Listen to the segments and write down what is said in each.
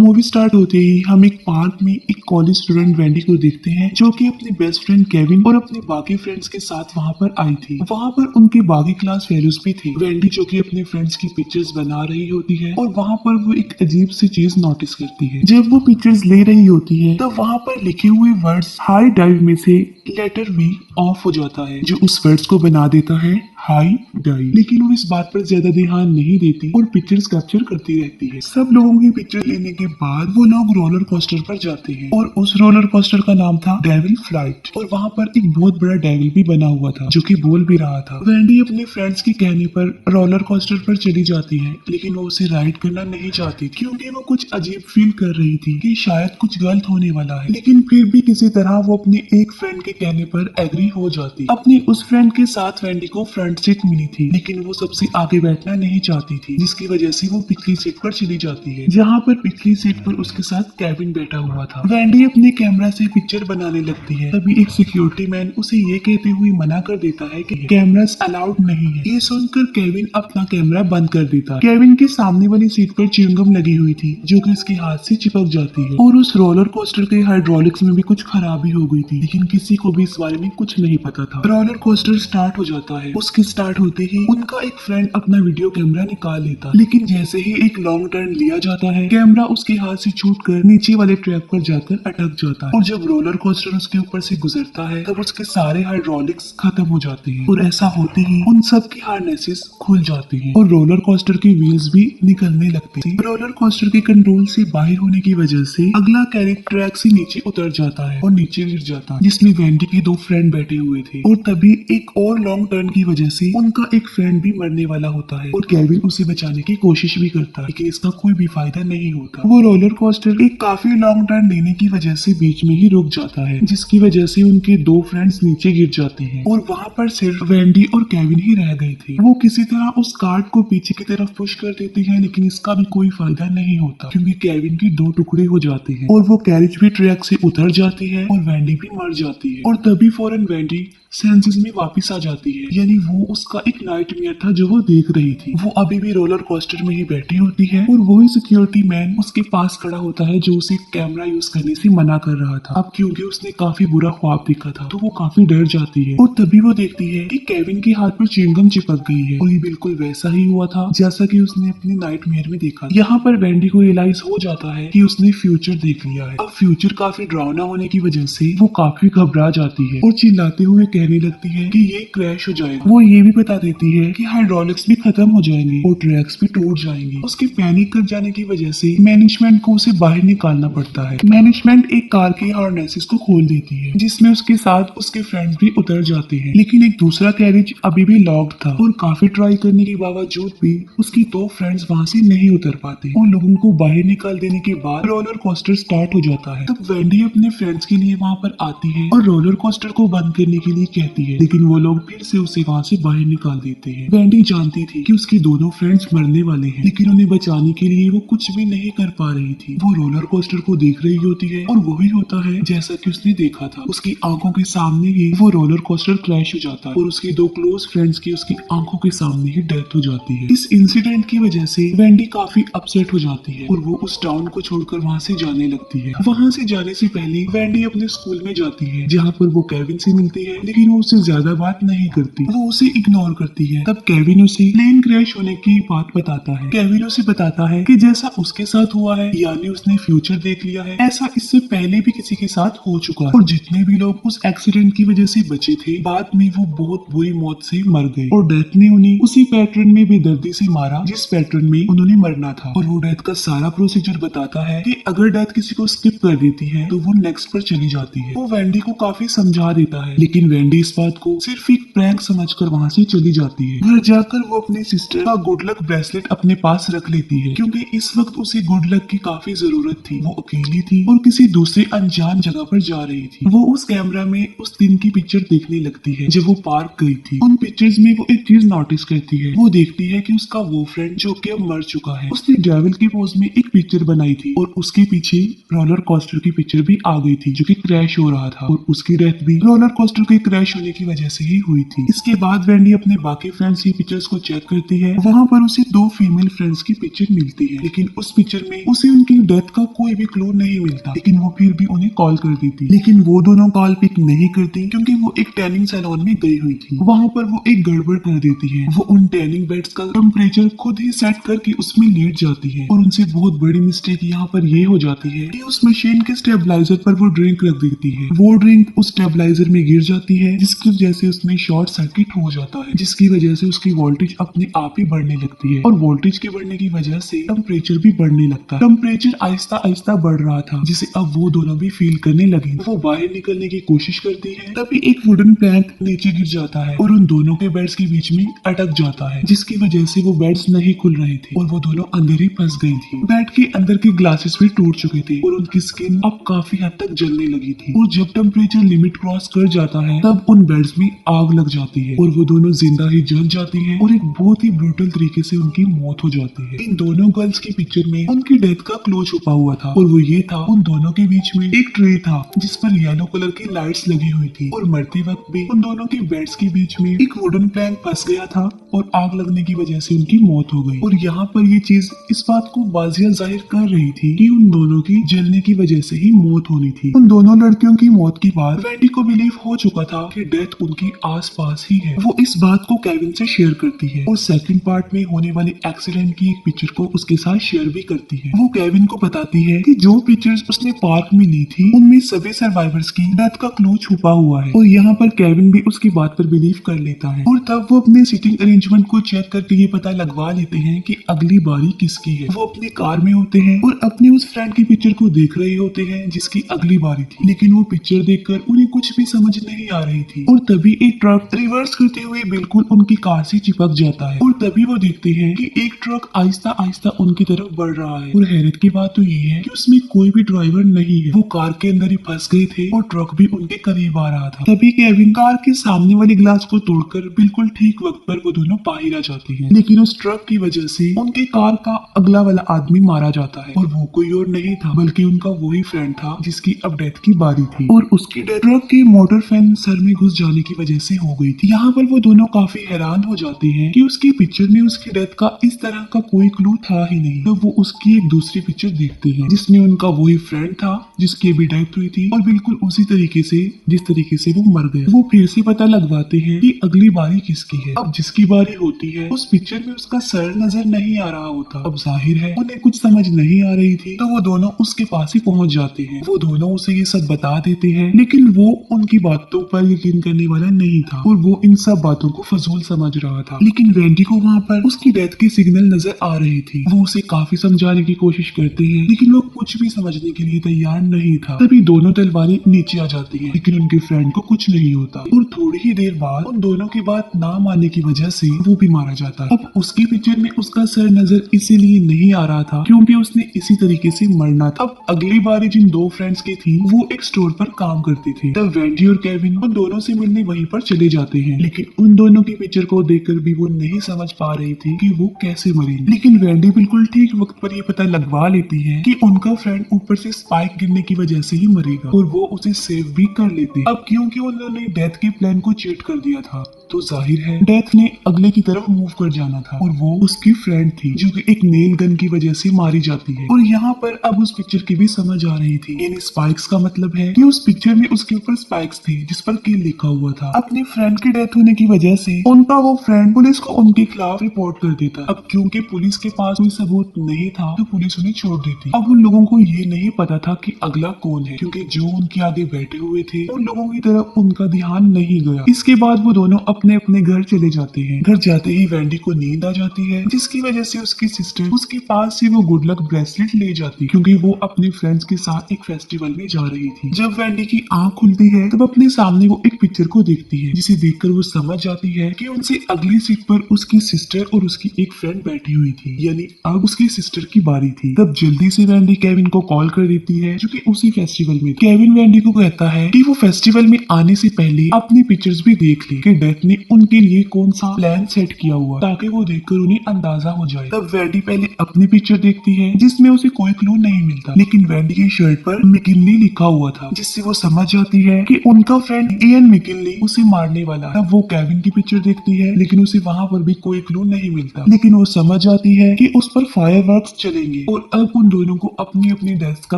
Movie start होते ही हम एक पार्क में एक कॉलेज स्टूडेंट वेंडी को देखते हैं जो कि अपने बेस्ट फ्रेंड केविन और अपने बाकी फ्रेंड्स के साथ वहां पर आई थी। वहां पर उनके बाकी क्लास फेलोज भी थे। वेंडी जो कि अपने फ्रेंड्स की पिक्चर्स बना रही होती है और वहां पर वो एक अजीब सी चीज नोटिस करती है। जब वो पिक्चर्स ले रही होती है तब वहां पर लिखे हुए वर्ड्स हाई डाइव में से लेटर वी ऑफ हो जाता है जो उस वर्ड्स को बना देता है हाई डाइव। लेकिन वो इस बात पर ज्यादा ध्यान नहीं देती और पिक्चर्स कैप्चर करती रहती है। सब लोगों की पिक्चर लेने के बाद वो लोग रोलर कोस्टर पर जाते हैं और उस रोलर कोस्टर का नाम था डेविल फ्लाइट और वहाँ पर एक बहुत बड़ा डेविल भी बना हुआ था जो कि बोल भी रहा था। वेंडी अपने फ्रेंड्स के कहने पर रोलर कोस्टर पर चली जाती है लेकिन वो उसे राइड करना नहीं चाहती क्योंकि वो कुछ अजीब फील कर रही थी कि शायद कुछ गलत होने वाला है। लेकिन फिर भी किसी तरह वो अपने एक फ्रेंड के कहने पर एग्री हो जाती। अपने उस फ्रेंड के साथ वेंडी को फ्रंट सीट मिली थी लेकिन वो सबसे आगे बैठना नहीं चाहती थी जिसकी वजह से वो पिछली सीट पर चली जाती है जहाँ पर पिछली सीट पर उसके साथ केविन बैठा हुआ था। वेंडी अपने कैमरा से पिक्चर बनाने लगती है तभी एक सिक्योरिटी मैन उसे ये कहते हुए मना कर देता है कि कैमरास अलाउड नहीं है। ये सुनकर केविन अपना कैमरा बंद कर देता है। केविन के सामने वाली सीट पर च्युइंगम लगी हुई थी जो कि उसके हाथ से चिपक जाती है और उस रोलर कोस्टर के हाइड्रोलिक्स में भी कुछ खराबी हो गई थी लेकिन किसी को भी इस बारे में कुछ नहीं पता था। रोलर कोस्टर स्टार्ट हो जाता है। उसके स्टार्ट होते ही उनका एक फ्रेंड अपना वीडियो कैमरा निकाल लेता लेकिन जैसे ही एक लॉन्ग टर्न लिया जाता है कैमरा उसके हाथ से छूटकर नीचे वाले ट्रैक पर जाकर अटक जाता है और जब रोलर कोस्टर उसके ऊपर से गुजरता है तब उसके सारे हाइड्रोलिक्स खत्म हो जाते हैं और ऐसा होते ही उन सब की हार्नेसेस खुल जाते हैं और रोलर कोस्टर के व्हील्स भी निकलने लगते हैं। रोलर कोस्टर के कंट्रोल से बाहर होने की वजह से अगला कैरेट ट्रैक से नीचे उतर जाता है और नीचे गिर जाता है जिसमें वेंडी के दो फ्रेंड बैठे हुए थे और तभी एक और लॉन्ग टर्न की वजह से उनका एक फ्रेंड भी मरने वाला होता है और केविन उसे बचाने की कोशिश भी करता है लेकिन इसका कोई भी फायदा नहीं होता। वो रोलर कोस्टर एक काफी लॉन्ग टर्न लेने की वजह से बीच में ही रुक जाता है जिसकी वजह से उनके दो फ्रेंड्स नीचे गिर जाते हैं और वहाँ पर सिर्फ वेंडी और केविन ही रह गए थे। वो किसी तरह उस कार्ट को पीछे की तरफ पुश कर देते हैं लेकिन इसका भी कोई फायदा नहीं होता क्योंकि केविन की दो टुकड़े हो जाते हैं और वो कैरेज भी ट्रैक से उतर जाती है और वेंडी भी मर जाती है और तभी फौरन वेंडी सेंसेस में वापस आ जाती है यानी वो उसका एक नाइटमेयर था जो वो देख रही थी। वो अभी भी रोलर कोस्टर में ही बैठी होती है और वही सिक्योरिटी मैन उसके पास खड़ा होता है जो उसे कैमरा यूज करने से मना कर रहा था। अब क्योंकि उसने काफी बुरा ख्वाब देखा था तो वो काफी डर जाती है और तभी वो देखती है कि केविन के हाथ पर च्युइंगम चिपक गई है और ये बिल्कुल वैसा ही हुआ था जैसा कि उसने अपने नाइटमेयर में देखा। यहाँ पर वेंडी को रियलाइज हो जाता है कि उसने फ्यूचर देख लिया है। अब फ्यूचर काफी डरावना होने की वजह से वो काफी घबरा जाती है और चिल्लाते हुए कहने लगती है कि ये क्रैश हो जाएगा। वो ये भी बता देती है कि हाइड्रोलिक्स भी खत्म हो जाएंगे और ट्रैक्स भी टूट जाएंगे। उसके पैनिक कर जाने की वजह से मैनेजमेंट को उसे बाहर निकालना पड़ता है। मैनेजमेंट एक कार के हार्नेसेस को खोल देती है जिसमें उसके साथ उसके फ्रेंड्स भी उतर जाते हैं लेकिन एक दूसरा कैरेज अभी भी लॉक्ड था और काफी ट्राई करने के बावजूद भी उसकी दो फ्रेंड्स वहाँ से नहीं उतर पाते। उन लोगों को बाहर निकाल देने के बाद रोलर कोस्टर स्टार्ट हो जाता है। तब वेंडी अपने फ्रेंड्स के लिए वहाँ पर आती है और रोलर कोस्टर को बंद करने के लिए कहती है लेकिन वो लोग फिर से उसे वहाँ से बाहर निकाल देते हैं। वेंडी जानती थी कि उसके दोनों फ्रेंड्स मरने वाले हैं लेकिन उन्हें बचाने के लिए वो कुछ भी नहीं कर पा रही थी। वो रोलर कोस्टर को देख रही होती है और वही होता है जैसा कि उसने देखा था। उसकी आंखों के सामने ही वो रोलर कोस्टर क्रैश हो जाता है और उसके दो क्लोज फ्रेंड्स की उसकी आंखों के सामने ही डेथ हो जाती है। इस इंसिडेंट की वजह से वेंडी काफी अपसेट हो जाती है और वो उस टाउन को छोड़कर वहाँ से जाने लगती है। वहाँ से जाने से पहले वेंडी अपने स्कूल में जाती है जहाँ पर वो केविन से मिलती है लेकिन वो उससे ज्यादा बात नहीं करती। वो उसे इग्नोर करती है। तब केविन उसे प्लेन क्रैश होने की बात बताता है। केविन उसे बताता है कि जैसा उसके साथ हुआ है यानी उसने फ्यूचर देख लिया है ऐसा इससे पहले भी किसी के साथ हो चुका है और जितने भी लोग उस एक्सीडेंट की वजह से बचे थे बाद में वो बहुत बुरी मौत से मर गए और डेथ ने उन्हें उसी पैटर्न में बेदर्दी से मारा जिस पैटर्न में उन्होंने मरना था। और वो डेथ का सारा प्रोसीजर बताता है कि अगर डेथ किसी को स्किप कर देती है तो वो नेक्स्ट पर चली जाती है। वो वेंडी को काफी समझा देता है लेकिन वेंडी इस बात को सिर्फ एक प्रैंक समझकर वहाँ से चली जाती है। घर जाकर वो अपनी सिस्टर का गुड लक ब्रेसलेट अपने पास रख लेती है क्योंकि इस वक्त उसे गुड लक की काफी जरूरत थी। वो अकेली थी और किसी दूसरी अनजान जगह पर जा रही थी। वो उस कैमरा में उस दिन की पिक्चर देखने लगती है जब वो पार्क गई थी। उन पिक्चर्स में वो एक चीज नोटिस करती है। वो देखती है कि उसका वो फ्रेंड जो कि अब मर चुका है उसने डेविल की पोज में एक पिक्चर बनाई थी और उसके पीछे रोलर कोस्टर की पिक्चर भी आ गई थी जो कि क्रैश हो रहा था और उसकी डेथ भी रोलर कोस्टर के क्रैश होने की वजह से ही हुई थी। इसके बाद जब वेंडी अपने बाकी फ्रेंड्स की पिक्चर्स को चेक करती है, वहाँ पर उसे दो फीमेल फ्रेंड्स की पिक्चर मिलती है, लेकिन उस पिक्चर में उसे उनकी डेथ का कोई भी क्लू नहीं मिलता। लेकिन वो फिर भी उन्हें कॉल कर देती, लेकिन वो दोनों कॉल पिक नहीं करती क्योंकि वो एक टैनिंग सैलून में गई हुई थी। वहाँ पर वो एक गड़बड़ कर देती है, वो उन टैनिंग बेड्स का टेम्परेचर खुद ही सेट करके उसमें लेट जाती है और उनसे बहुत बड़ी मिस्टेक यहाँ पर ये हो जाती है कि उस मशीन के स्टेबलाइजर पर वो ड्रिंक रख देती है। वो ड्रिंक उस स्टेबलाइजर में गिर जाती है, जिसकी वजह से उसमें शॉर्ट सर्किट हो जाता है, जिसकी वजह से उसकी वोल्टेज अपने आप ही बढ़ने लगती है और वोल्टेज के बढ़ने की वजह से टेम्परेचर भी बढ़ने लगता है। टेम्परेचर आहिस्ता आहिस्ता बढ़ रहा था, जिसे अब वो दोनों भी फील करने लगी। वो बाहर निकलने की कोशिश करती है, तभी एक वुडन प्लैंक नीचे गिर जाता है और उन दोनों के बेड्स के बीच में अटक जाता है, जिसकी वजह से वो बेड्स नहीं खुल रहे थे और वो दोनों अंदर ही फंस गई थी। बेड के अंदर के ग्लासेस भी टूट चुके थे और उनकी स्किन अब काफी हद तक जलने लगी थी और जब टेम्परेचर लिमिट क्रॉस कर जाता है तब उन बेड्स में आग लग जाती है और वो दोनों जिंदा ही जल जाती हैं और एक बहुत ही ब्रूटल तरीके से उनकी मौत हो जाती है। इन दोनों गर्ल्स की पिक्चर में उनकी डेथ का क्लू छुपा हुआ था और वो ये था, उन दोनों के बीच में एक ट्रे था जिस पर येलो कलर की लाइट्स लगी हुई थी और मरते वक्त भी उन दोनों के बेड्स के बीच में एक वुडन प्लैंक फंस गया था और आग लगने की वजह से उनकी मौत हो गई। और यहाँ पर ये चीज इस बात को वाजिया जाहिर कर रही थी कि उन दोनों की जलने की वजह से ही मौत होनी थी। उन दोनों लड़कियों की मौत के बाद वेंडी को बिलीव हो चुका था कि डेथ उनकी आसपास ही है। वो इस बात को केविन से शेयर करती है और सेकंड पार्ट में होने वाले एक्सीडेंट की एक पिक्चर को उसके साथ शेयर भी करती है। वो केविन को बताती है कि जो पिक्चर्स उसने पार्क में ली थी उनमें सभी सर्वाइवर्स की डेथ का क्लू छुपा हुआ है और यहाँ पर केविन भी उसकी बात पर बिलीव कर लेता है और तब वो अपने सीटिंग अरेंजमेंट को चेक करके ये पता लगवा लेते हैं कि अगली बारी किसकी है। वो अपनी कार में होते हैं और अपने उस फ्रेंड की पिक्चर को देख रहे होते हैं जिसकी अगली बारी थी, लेकिन वो पिक्चर देखकर उन्हें कुछ भी समझ नहीं आ रही थी और तभी एक ट्रक रिवर्स करते हुए बिल्कुल उनकी कार से चिपक जाता है और तभी वो देखते हैं कि एक ट्रक आहिस्ता आहिस्ता उनकी तरफ बढ़ रहा है और हैरत की बात तो ये है कि उसमें कोई भी ड्राइवर नहीं है। वो कार के अंदर ही फंस गए थे और ट्रक भी उनके करीब आ रहा था। तभी केविन कार के सामने वाले ग्लास को तोड़कर बिल्कुल ठीक वक्त पर वो दोनों बाहर आ जाते हैं, लेकिन उस ट्रक की वजह से उनकी कार का अगला वाला आदमी मारा जाता है और वो कोई और नहीं था बल्कि उनका वही फ्रेंड था जिसकी अब डेथ की बारी थी और उसकी डेथ ट्रक के मोटर फैन सर में घुस जाने की वजह से हो गई थी। यहाँ पर वो दोनों काफी हैरान हो जाते हैं कि उसकी पिक्चर में उसकी डेथ का इस तरह का कोई क्लू था ही नहीं। तो वो उसकी एक दूसरी पिक्चर देखते हैं जिसमें उनका वही फ्रेंड था जिसकी अभी डेथ हुई थी और बिल्कुल उसी तरीके से जिस तरीके से वो मर गया। वो फिर से पता लगवाते हैं कि अगली बारी किसकी है। अब जिसकी बारी होती है उस पिक्चर में उसका सर नजर नहीं आ रहा होता। अब जाहिर है उन्हें कुछ समझ नहीं आ रही थी, तो वो दोनों उसके पास ही पहुंच जाते हैं। वो दोनों उसे ये सब बता देते हैं, लेकिन वो उनकी बातों पर यकीन करने वाला नहीं था और वो इन सब बातों को फजूल समझ रहा था। लेकिन वेंडी को वहाँ पर उसकी डेथ की सिग्नल नजर आ रही थी। वो उसे काफी समझाने की कोशिश करते हैं, लेकिन वो कुछ भी समझने के लिए तैयार नहीं था। तभी दोनों तलवारें नीचे आ जाती हैं, लेकिन उनके फ्रेंड को कुछ नहीं होता और थोड़ी ही देर बाद उन दोनों की बात ना मानने की वजह से वो भी मारा जाता है। अब उसकी पिक्चर में उसका सर नजर इसीलिए नहीं आ रहा था क्योंकि उसने इसी तरीके से मरना था। अब अगली बारी जिन दो फ्रेंड्स की थी वो एक स्टोर पर काम करते थे। तब वेंडी और केविन उन दोनों से मिलने वहीं पर चले जाते हैं, लेकिन उन दोनों की पिक्चर को देखकर भी वो नहीं समझ पा रही थी कि वो कैसे मरेंगे। लेकिन वेंडी बिल्कुल ठीक वक्त पर ये पता लगवा लेती है कि उनका फ्रेंड ऊपर से स्पाइक गिरने की वजह से ही मरेगा और वो उसे सेव भी कर लेते हैं। अब क्योंकि उन्होंने डेथ के प्लान को चीट कर दिया था तो जाहिर है डेथ ने अगले की तरफ मूव कर जाना था और वो उसकी फ्रेंड थी जो कि एक नेल गन की वजह से मारी जाती है। और यहाँ पर अब उस पिक्चर की भी समझ आ रही थी। इन स्पाइक्स का मतलब है कि उस पिक्चर में उसके ऊपर स्पाइक्स थे जिस पर किल लिखा हुआ था। अपनी फ्रेंड की डेथ होने की वजह से उनका वो फ्रेंड पुलिस को उनके खिलाफ रिपोर्ट कर देता। अब क्योंकि पुलिस के पास कोई सबूत नहीं था तो पुलिस उन्हें छोड़ देती। अब उन लोगों को ये नहीं पता था कि अगला कौन है क्योंकि जो उनके आगे बैठे हुए थे उन लोगों की तरफ उनका ध्यान नहीं गया। इसके बाद वो दोनों अपने अपने घर चले जाते हैं। घर जाते ही वेंडी को नींद आ जाती है जिसकी वजह से उसकी सिस्टर उसके पास से वो गुड लक ब्रेसलेट ले जाती क्योंकि वो अपने फ्रेंड्स के साथ एक फेस्टिवल में जा रही थी। जब वेंडी की आंख खुलती है तब अपने सामने वो एक पिक्चर को देखती है जिसे देखकर वो समझ जाती है कि उनसे अगली सीट पर उसकी सिस्टर और उसकी एक फ्रेंड बैठी हुई थी, यानी अब उसकी सिस्टर की बारी थी। तब जल्दी से वेंडी केविन को कॉल कर देती है जो कि उसी फेस्टिवल में। केविन वेंडी को कहता है कि वो फेस्टिवल में आने से पहले अपनी पिक्चर्स भी देख ले कि डेथ ने उनके लिए कौन सा प्लान सेट किया हुआ, ताकि वो देखकर उन्हें अंदाजा हो जाए। तब वेंडी पहले अपनी पिक्चर देखती है जिसमें उसे कोई क्लू नहीं मिलता, लेकिन वेंडी की शर्ट पर मैकिनली लिखा हुआ था, जिससे वो समझ जाती है कि उनका फ्रेंड इयन मैकिनली उसे मारने वाला है। तब वो केविन की पिक्चर देखती है लेकिन उसे वहाँ पर भी कोई क्लू नहीं मिलता, लेकिन वो समझ जाती है कि उस पर फायरवर्क्स चलेंगे और अब उन दोनों को अपनी अपनी डेथ का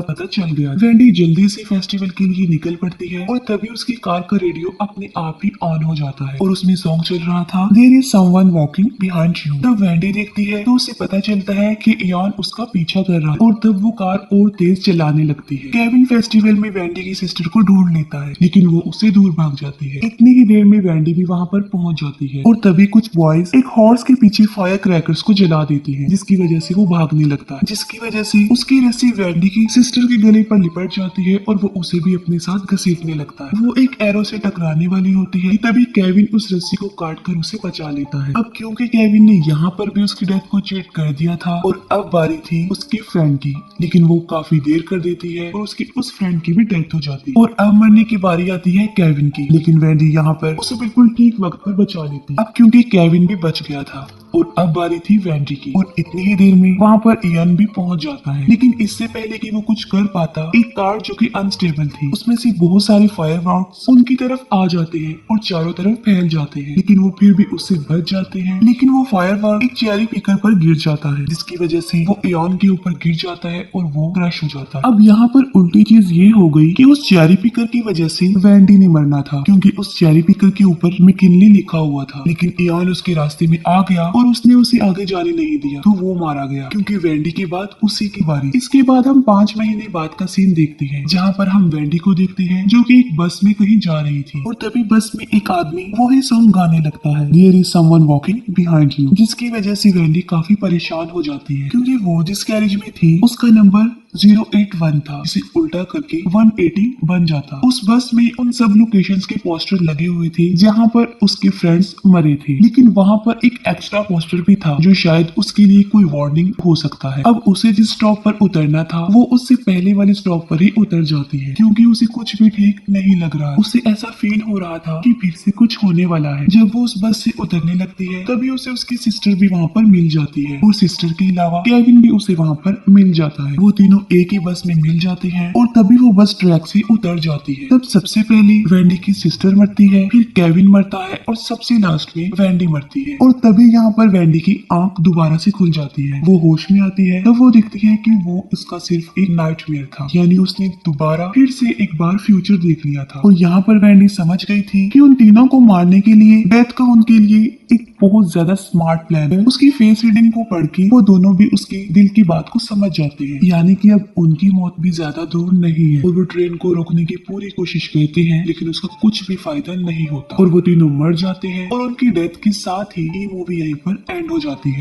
पता चल गया। वेंडी जल्दी से फेस्टिवल के लिए निकल पड़ती है और तभी उसकी कार का रेडियो अपने आप ही ऑन हो जाता है और उसमें सॉन्ग चल रहा था there is someone walking behind you. तब वेंडी देखती है तो उसे पता चलता है कि इयन उसका पीछा कर रहा है और तब वो कार और तेज चलाने लगती है। केविन फेस्टिवल में वेंडी की सिस्टर को ढूंढ लेता है लेकिन वो उससे दूर भाग जाती है। इतनी ही देर में वेंडी भी वहाँ पर पहुंच जाती है और तभी कुछ बॉयज एक हॉर्स के पीछे फायर क्रैकर्स को जला देती है, जिसकी वजह से वो भागने लगता है, जिसकी वजह से उसकी रस्सी वेंडी की सिस्टर के गले पर लिपट जाती है और वो उसे भी अपने साथ घसीटने लगता है। वो एक एरो से टकराने वाली होती है तभी केविन उस रस्सी को काट कर उसे बचा लेता है। अब क्योंकि केविन ने यहाँ पर भी उसकी डेथ को चीट कर दिया था और अब बारी थी उसके फ्रेंड की, लेकिन वो काफी देर कर देती है और उसकी उस फ्रेंड की भी डेथ हो जाती है और अब मरने की बारी आती है केविन की, लेकिन वेंडी यहाँ पर उसे बिल्कुल ठीक वक्त पर बचा लेती है। अब क्योंकि केविन भी बच गया था और अब बारी थी वेंडी की और इतनी ही देर में वहाँ पर इयन भी पहुंच जाता है, लेकिन इससे पहले कि वो कुछ कर पाता एक कार जो कि अनस्टेबल थी उसमें से बहुत सारे फायरवर्क्स उनकी तरफ आ जाते हैं और चारों तरफ फैल जाते हैं, लेकिन वो फिर भी उससे बच जाते हैं। लेकिन वो फायरवर्क एक चेरी पिकर पर गिर जाता है, जिसकी वजह से वो इयन के ऊपर गिर जाता है और वो क्रश हो जाता है। अब यहाँ पर उल्टी चीज ये हो गई कि उस चेरी पिकर की वजह से वेंडी ने मरना था, क्योंकि उस चेरी पिकर के ऊपर मैकिनली लिखा हुआ था, लेकिन इयन उसके रास्ते में आ गया और उसने उसे आगे जाने नहीं दिया तो वो मारा गया, क्योंकि वेंडी के बाद उसी की बारी। इसके बाद हम 5 महीने बाद का सीन देखते हैं जहाँ पर हम वेंडी को देखते हैं जो कि एक बस में कहीं जा रही थी और तभी बस में एक आदमी वही सॉन्ग गाने लगता है there is someone walking behind you, जिसकी वजह से वेंडी काफी परेशान हो जाती है क्योंकि वो जिस गैरेज में थी उसका नंबर 081 था, जिसे उल्टा करके 180 बन जाता। उस बस में उन सब लोकेशंस के पोस्टर लगे हुए थे जहाँ पर उसके फ्रेंड्स मरे थे, लेकिन वहाँ पर एक एक्स्ट्रा पोस्टर भी था जो शायद उसके लिए कोई वार्निंग हो सकता है। अब उसे जिस स्टॉप पर उतरना था वो उससे पहले वाले स्टॉप पर ही उतर जाती है, क्योंकि उसे कुछ भी ठीक नहीं लग रहा। उसे ऐसा फील हो रहा था कि फिर से कुछ होने वाला है। जब वो उस बस से उतरने लगती है तभी उसे उसकी सिस्टर भी वहाँ पर मिल जाती है और सिस्टर के अलावा केविन भी उसे वहाँ पर मिल जाता है। वो तीनों एक ही बस में मिल जाते हैं और तभी वो बस ट्रैक से उतर जाती है। तब सबसे पहले वेंडी की सिस्टर मरती है, फिर केविन मरता है और सबसे लास्ट में वेंडी मरती है। और तभी यहाँ पर वेंडी की आंख दोबारा से खुल जाती है। वो होश में आती है तब वो देखती है कि वो इसका सिर्फ एक नाइटमेयर था, यानी उसने दोबारा फिर से एक बार फ्यूचर देख लिया था। और यहाँ पर वेंडी समझ गई थी कि उन तीनों को मारने के लिए डेथ का उनके लिए एक बहुत ज्यादा स्मार्ट प्लान है। उसकी फेस रीडिंग को पढ़ के वो दोनों भी उसके दिल की बात को समझ जाते हैं, यानी कि अब उनकी मौत भी ज्यादा दूर नहीं है। और वो ट्रेन को रोकने की पूरी कोशिश करते हैं लेकिन उसका कुछ भी फायदा नहीं होता और वो तीनों मर जाते हैं और उनकी डेथ के साथ ही ये मूवी यहीं पर एंड हो जाती है।